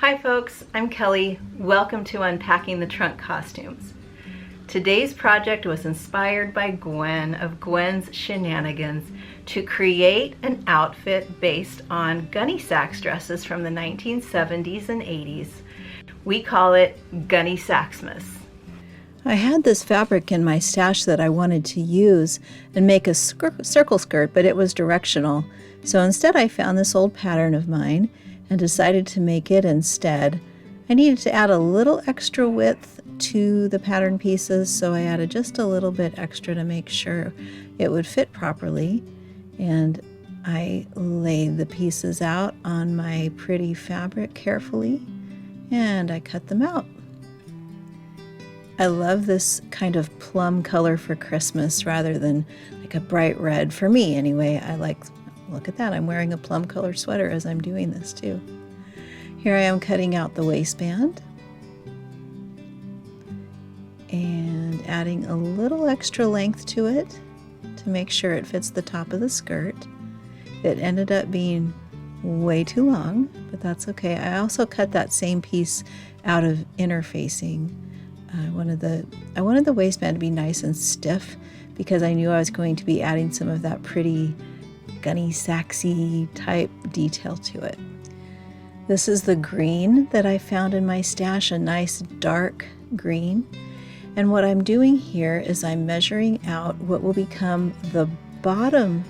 Hi folks, I'm Kelly. Welcome to Unpacking the Trunk Costumes. Today's project was inspired by Gwen of Gwen's Shenanigans to create an outfit based on GunneSax dresses from the 1970s and 80s. We call it GunneSaxmas. I had this fabric in my stash that I wanted to use and make a circle skirt, but it was directional. So instead I found this old pattern of mine and decided to make it instead. I needed to add a little extra width to the pattern pieces, so I added just a little bit extra to make sure it would fit properly. And I laid the pieces out on my pretty fabric carefully, and I cut them out. I love this kind of plum color for Christmas rather than like a bright red. For me anyway, I like, look at that, I'm wearing a plum color sweater as I'm doing this too. Here I am cutting out the waistband and adding a little extra length to it to make sure it fits the top of the skirt. It ended up being way too long, but that's okay. I also cut that same piece out of interfacing. I wanted the waistband to be nice and stiff because I knew I was going to be adding some of that pretty GunneSaxy type detail to it. This is the green that I found in my stash, a nice dark green. And what I'm doing here is I'm measuring out what will become the bottom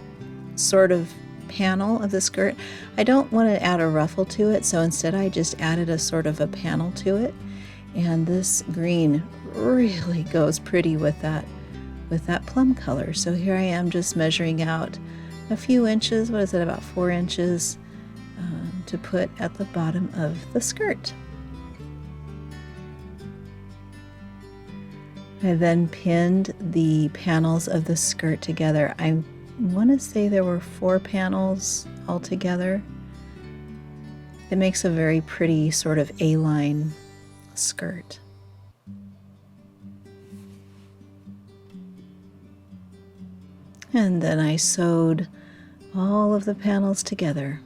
sort of panel of the skirt. I don't want to add a ruffle to it, so instead I just added a sort of a panel to it. And this green really goes pretty with that plum color. So here I am just measuring out a few inches, what is it, about 4 inches to put at the bottom of the skirt. I then pinned the panels of the skirt together. I want to say there were 4 panels altogether. It makes a very pretty sort of A-line skirt. And then I sewed all of the panels together.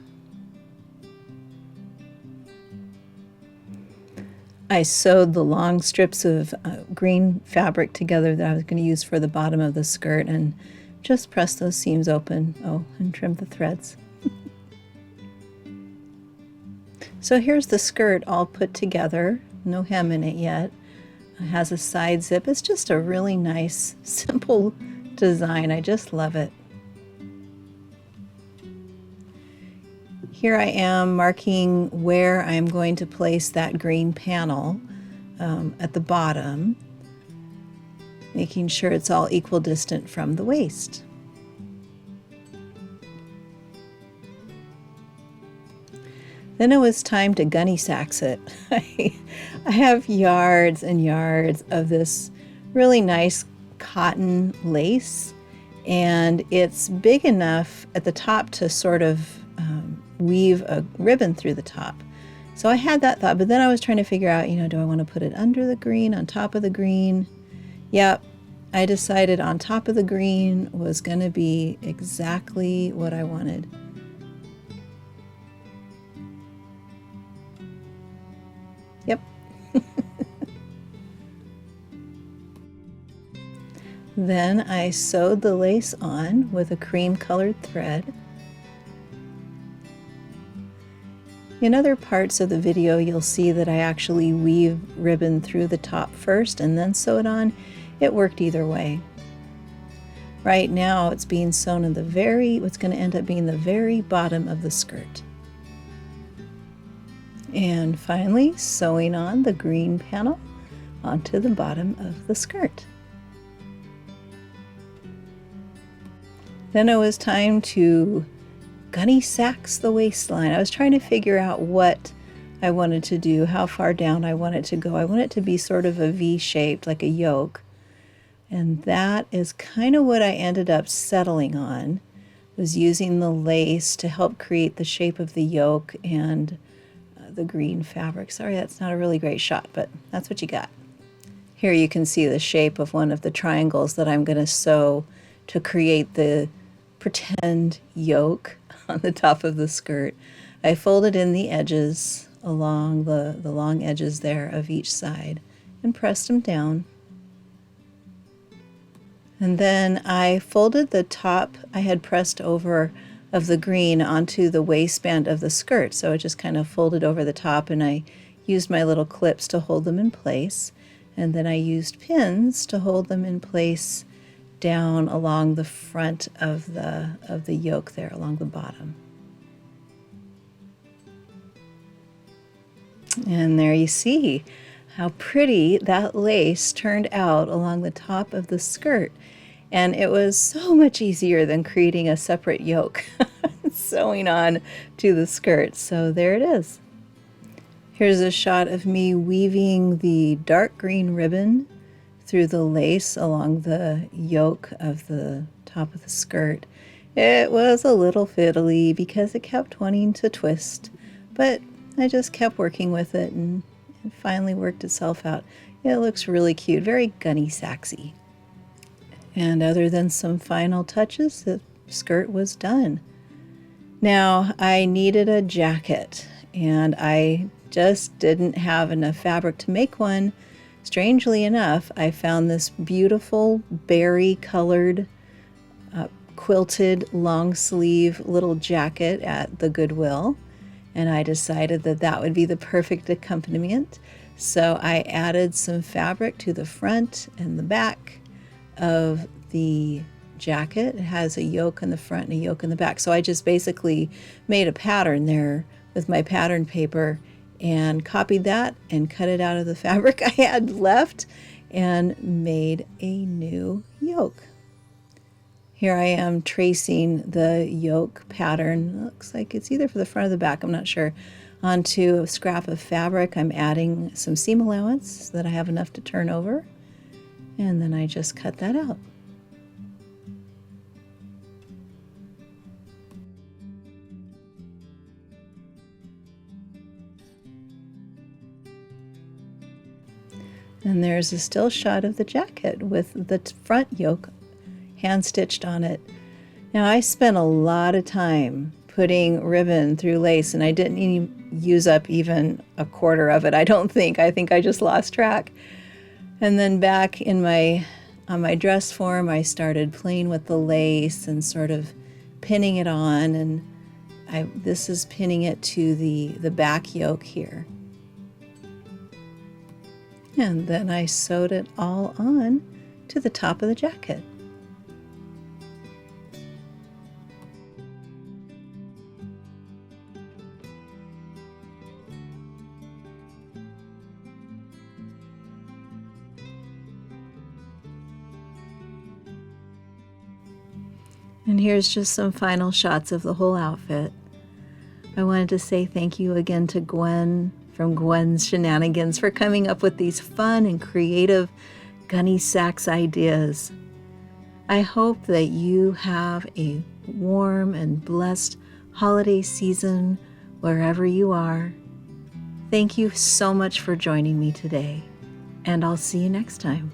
I sewed the long strips of green fabric together that I was going to use for the bottom of the skirt and just pressed those seams open. Oh, and trimmed the threads. So here's the skirt all put together. No hem in it yet. It has a side zip. It's just a really nice, simple design. I just love it. Here I am marking where I'm going to place that green panel at the bottom, making sure it's all equal distant from the waist. Then it was time to GunneSax it. I have yards and yards of this really nice cotton lace, and it's big enough at the top to sort of weave a ribbon through the top. So I had that thought, but then I was trying to figure out, do I want to put it under the green, on top of the green? Yep, I decided on top of the green was going to be exactly what I wanted. Yep. Then I sewed the lace on with a cream colored thread. In other parts of the video, you'll see that I actually weave ribbon through the top first and then sew it on. It worked either way. Right now, it's being sewn in what's going to end up being the very bottom of the skirt. And finally, sewing on the green panel onto the bottom of the skirt. Then it was time to GunneSax the waistline. I was trying to figure out what I wanted to do, how far down I want it to go. I want it to be sort of a V-shaped, like a yoke. And that is kind of what I ended up settling on, was using the lace to help create the shape of the yoke and the green fabric. Sorry, that's not a really great shot, but that's what you got. Here you can see the shape of one of the triangles that I'm going to sew to create the pretend yoke on the top of the skirt. I folded in the edges along the long edges there of each side and pressed them down. And then I folded the top I had pressed over of the green onto the waistband of the skirt. So it just kind of folded over the top, and I used my little clips to hold them in place. And then I used pins to hold them in place down along the front of the yoke there, along the bottom. And there you see how pretty that lace turned out along the top of the skirt. And it was so much easier than creating a separate yoke sewing on to the skirt. So there it is. Here's a shot of me weaving the dark green ribbon through the lace along the yoke of the top of the skirt. It was a little fiddly because it kept wanting to twist, but I just kept working with it, and it finally worked itself out. It looks really cute, very GunneSaxy. And other than some final touches, the skirt was done. Now I needed a jacket, and I just didn't have enough fabric to make one. Strangely enough, I found this beautiful berry colored quilted long sleeve little jacket at the Goodwill, and I decided that that would be the perfect accompaniment. So I added some fabric to the front and the back of the jacket. It has a yoke in the front and a yoke in the back. So I just basically made a pattern there with my pattern paper and copied that and cut it out of the fabric I had left and made a new yoke. Here I am tracing the yoke pattern. It looks like it's either for the front or the back, I'm not sure, onto a scrap of fabric. I'm adding some seam allowance so that I have enough to turn over, and then I just cut that out. And there's a still shot of the jacket with the front yoke hand stitched on it. Now I spent a lot of time putting ribbon through lace, and I didn't even use up even a quarter of it, I don't think. I think I just lost track. And then back in on my dress form, I started playing with the lace and sort of pinning it on, and this is pinning it to the back yoke here. And then I sewed it all on to the top of the jacket. And here's just some final shots of the whole outfit. I wanted to say thank you again to Gwen from Gwen's Shenanigans for coming up with these fun and creative GunneSax ideas. I hope that you have a warm and blessed holiday season wherever you are. Thank you so much for joining me today, and I'll see you next time.